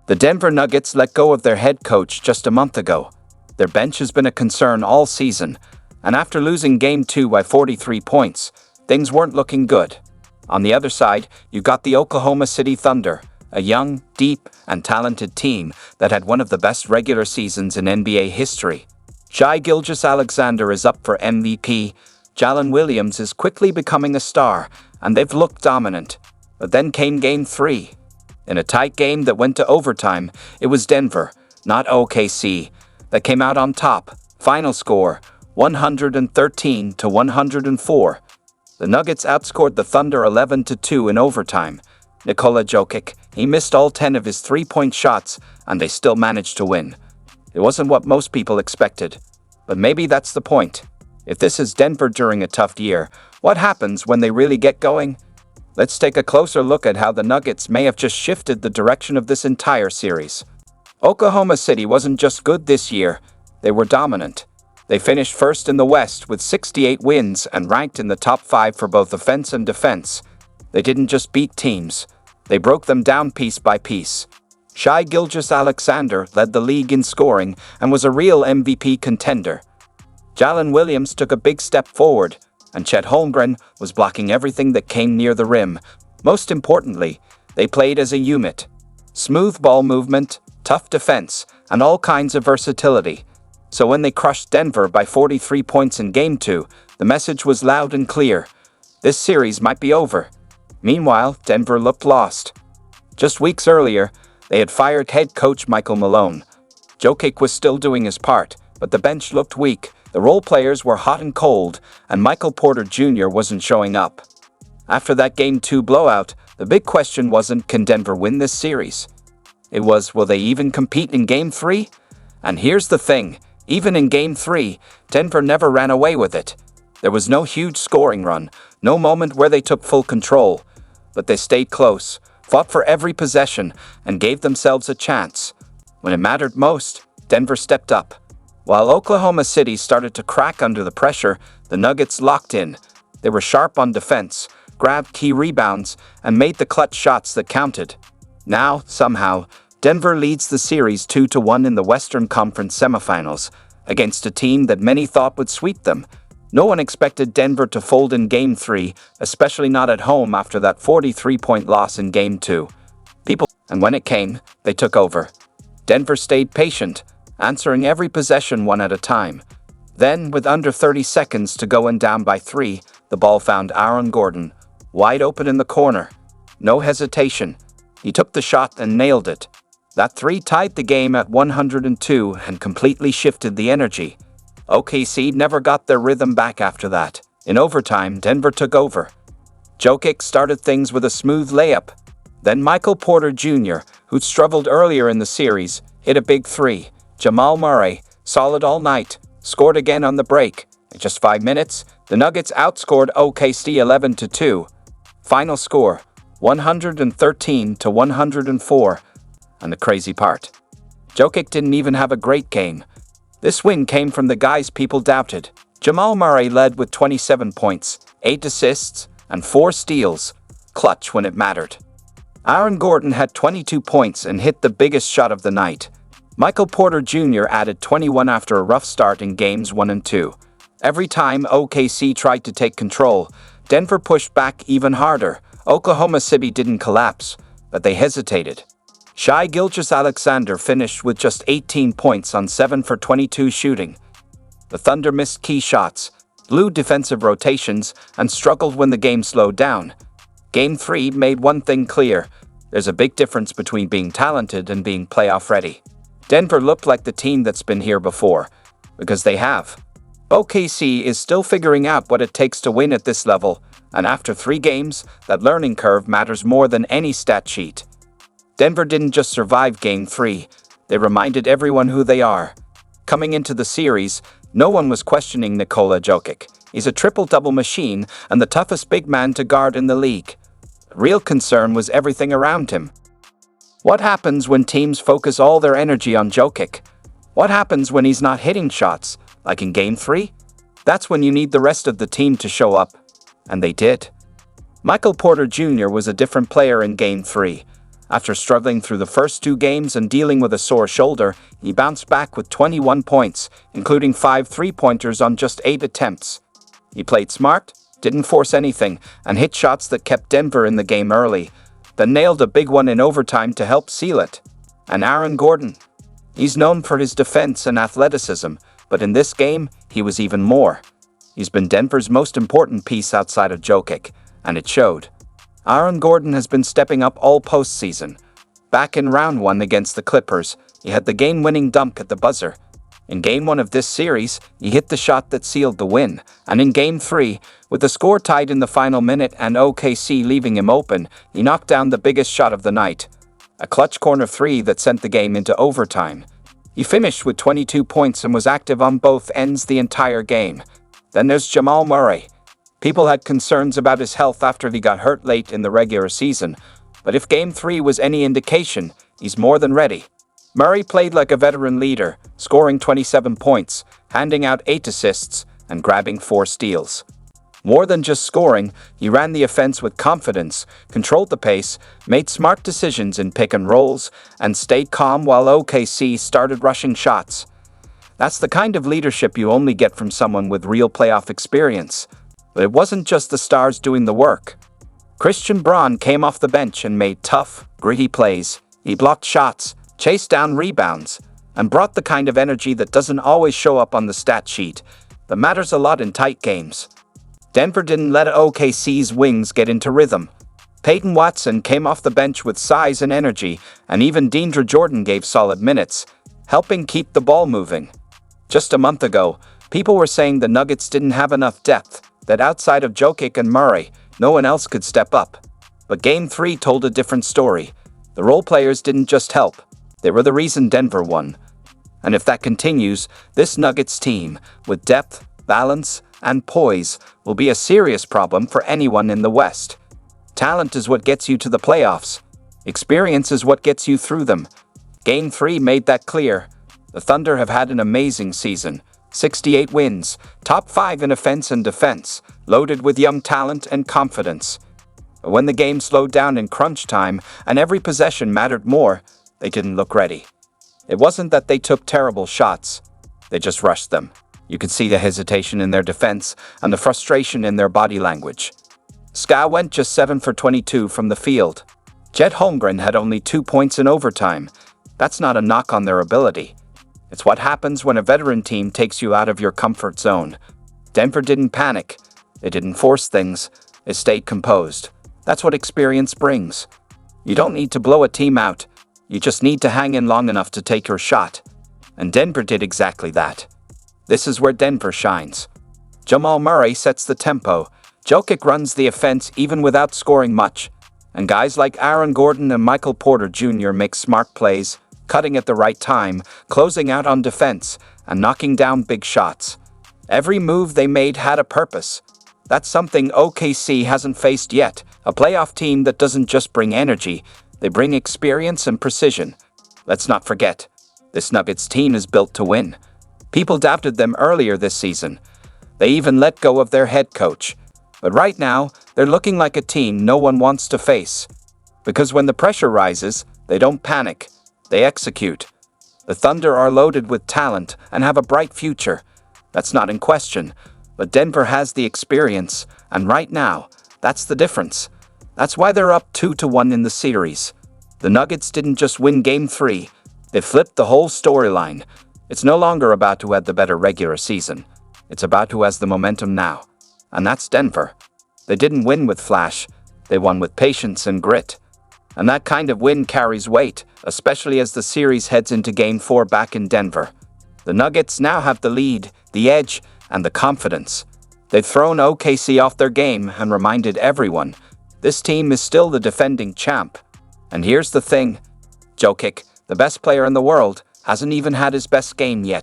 The Denver Nuggets let go of their head coach just a month ago. Their bench has been a concern all season, and after losing Game 2 by 43 points, things weren't looking good. On the other side, you got the Oklahoma City Thunder, a young, deep, and talented team that had one of the best regular seasons in NBA history. Shai Gilgeous-Alexander is up for MVP, Jalen Williams is quickly becoming a star, and they've looked dominant. But then came Game 3. In a tight game that went to overtime, it was Denver, not OKC, that came out on top. Final score, 113-104. The Nuggets outscored the Thunder 11-2 in overtime. Nikola Jokic, he missed all 10 of his three-point shots, and they still managed to win. It wasn't what most people expected, but maybe that's the point. If this is Denver during a tough year, what happens when they really get going? Let's take a closer look at how the Nuggets may have just shifted the direction of this entire series. Oklahoma City wasn't just good this year, they were dominant. They finished first in the West with 68 wins and ranked in the top 5 for both offense and defense. They didn't just beat teams, they broke them down piece by piece. Shai Gilgeous-Alexander led the league in scoring and was a real MVP contender. Jalen Williams took a big step forward, and Chet Holmgren was blocking everything that came near the rim. Most importantly, they played as a unit. Smooth ball movement, tough defense, and all kinds of versatility. So when they crushed Denver by 43 points in Game 2, the message was loud and clear. This series might be over. Meanwhile, Denver looked lost. Just weeks earlier, they had fired head coach Michael Malone. Jokic was still doing his part, but the bench looked weak. The role players were hot and cold, and Michael Porter Jr. wasn't showing up. After that Game 2 blowout, the big question wasn't, can Denver win this series? It was, will they even compete in Game 3? And here's the thing, even in Game 3, Denver never ran away with it. There was no huge scoring run, no moment where they took full control. But they stayed close, fought for every possession, and gave themselves a chance. When it mattered most, Denver stepped up. While Oklahoma City started to crack under the pressure, the Nuggets locked in. They were sharp on defense, grabbed key rebounds, and made the clutch shots that counted. Now, somehow, Denver leads the series 2-1 in the Western Conference semifinals, against a team that many thought would sweep them. No one expected Denver to fold in Game 3, especially not at home after that 43-point loss in Game 2. And when it came, they took over. Denver stayed patient, answering every possession one at a time. Then, with under 30 seconds to go and down by 3, the ball found Aaron Gordon, wide open in the corner. No hesitation. He took the shot and nailed it. That 3 tied the game at 102 and completely shifted the energy. OKC never got their rhythm back after that. In overtime, Denver took over. Jokic started things with a smooth layup. Then Michael Porter Jr., who'd struggled earlier in the series, hit a big 3. Jamal Murray, solid all night, scored again on the break. In just 5 minutes, the Nuggets outscored OKC 11-2. Final score, 113-104. And the crazy part, Jokic didn't even have a great game. This win came from the guys people doubted. Jamal Murray led with 27 points, 8 assists, and 4 steals, clutch when it mattered. Aaron Gordon had 22 points and hit the biggest shot of the night. Michael Porter Jr. added 21 after a rough start in Games 1 and 2. Every time OKC tried to take control, Denver pushed back even harder. Oklahoma City didn't collapse, but they hesitated. Shai Gilgeous-Alexander finished with just 18 points on 7 for 22 shooting. The Thunder missed key shots, blew defensive rotations, and struggled when the game slowed down. Game 3 made one thing clear. There's a big difference between being talented and being playoff ready. Denver looked like the team that's been here before, because they have. OKC is still figuring out what it takes to win at this level, and after 3 games, that learning curve matters more than any stat sheet. Denver didn't just survive Game 3, they reminded everyone who they are. Coming into the series, no one was questioning Nikola Jokic. He's a triple-double machine and the toughest big man to guard in the league. The real concern was everything around him. What happens when teams focus all their energy on Jokic? What happens when he's not hitting shots, like in Game 3? That's when you need the rest of the team to show up. And they did. Michael Porter Jr. was a different player in Game 3. After struggling through the first 2 games and dealing with a sore shoulder, he bounced back with 21 points, including 5 three-pointers on just 8 attempts. He played smart, didn't force anything, and hit shots that kept Denver in the game early, then nailed a big one in overtime to help seal it. And Aaron Gordon. He's known for his defense and athleticism, but in this game, he was even more. He's been Denver's most important piece outside of Jokic, and it showed. Aaron Gordon has been stepping up all postseason. Back in round 1 against the Clippers, he had the game-winning dunk at the buzzer. In Game 1 of this series, he hit the shot that sealed the win. And in Game 3, with the score tied in the final minute and OKC leaving him open, he knocked down the biggest shot of the night. A clutch corner 3 that sent the game into overtime. He finished with 22 points and was active on both ends the entire game. Then there's Jamal Murray. People had concerns about his health after he got hurt late in the regular season, but if Game 3 was any indication, he's more than ready. Murray played like a veteran leader, scoring 27 points, handing out 8 assists, and grabbing 4 steals. More than just scoring, he ran the offense with confidence, controlled the pace, made smart decisions in pick and rolls, and stayed calm while OKC started rushing shots. That's the kind of leadership you only get from someone with real playoff experience. But it wasn't just the stars doing the work. Christian Braun came off the bench and made tough, gritty plays. He blocked shots, chased down rebounds, and brought the kind of energy that doesn't always show up on the stat sheet, but matters a lot in tight games. Denver didn't let OKC's wings get into rhythm. Peyton Watson came off the bench with size and energy, and even Deandre Jordan gave solid minutes, helping keep the ball moving. Just a month ago, people were saying the Nuggets didn't have enough depth, that outside of Jokic and Murray, no one else could step up. But Game 3 told a different story. The role players didn't just help, they were the reason Denver won. And if that continues, this Nuggets team, with depth, balance, and poise, will be a serious problem for anyone in the West. Talent is what gets you to the playoffs. Experience is what gets you through them. Game 3 made that clear. The Thunder have had an amazing season. 68 wins, top 5 in offense and defense, loaded with young talent and confidence. But when the game slowed down in crunch time and every possession mattered more, they didn't look ready. It wasn't that they took terrible shots. They just rushed them. You could see the hesitation in their defense and the frustration in their body language. Ska went just 7 for 22 from the field. Chet Holmgren had only 2 points in overtime. That's not a knock on their ability. It's what happens when a veteran team takes you out of your comfort zone. Denver didn't panic. They didn't force things. They stayed composed. That's what experience brings. You don't need to blow a team out. You just need to hang in long enough to take your shot. And Denver did exactly that. This is where Denver shines. Jamal Murray sets the tempo. Jokic runs the offense even without scoring much. And guys like Aaron Gordon and Michael Porter Jr. make smart plays, cutting at the right time, closing out on defense, and knocking down big shots. Every move they made had a purpose. That's something OKC hasn't faced yet, a playoff team that doesn't just bring energy, they bring experience and precision. Let's not forget, this Nuggets team is built to win. People doubted them earlier this season. They even let go of their head coach. But right now, they're looking like a team no one wants to face. Because when the pressure rises, they don't panic. They execute. The Thunder are loaded with talent and have a bright future. That's not in question. But Denver has the experience, and right now, that's the difference. That's why they're up 2-1 in the series. The Nuggets didn't just win Game 3. They flipped the whole storyline. It's no longer about who had the better regular season. It's about who has the momentum now. And that's Denver. They didn't win with flash. They won with patience and grit. And that kind of win carries weight, especially as the series heads into Game 4 back in Denver. The Nuggets now have the lead, the edge, and the confidence. They've thrown OKC off their game and reminded everyone, this team is still the defending champ. And here's the thing, Jokic, the best player in the world, hasn't even had his best game yet.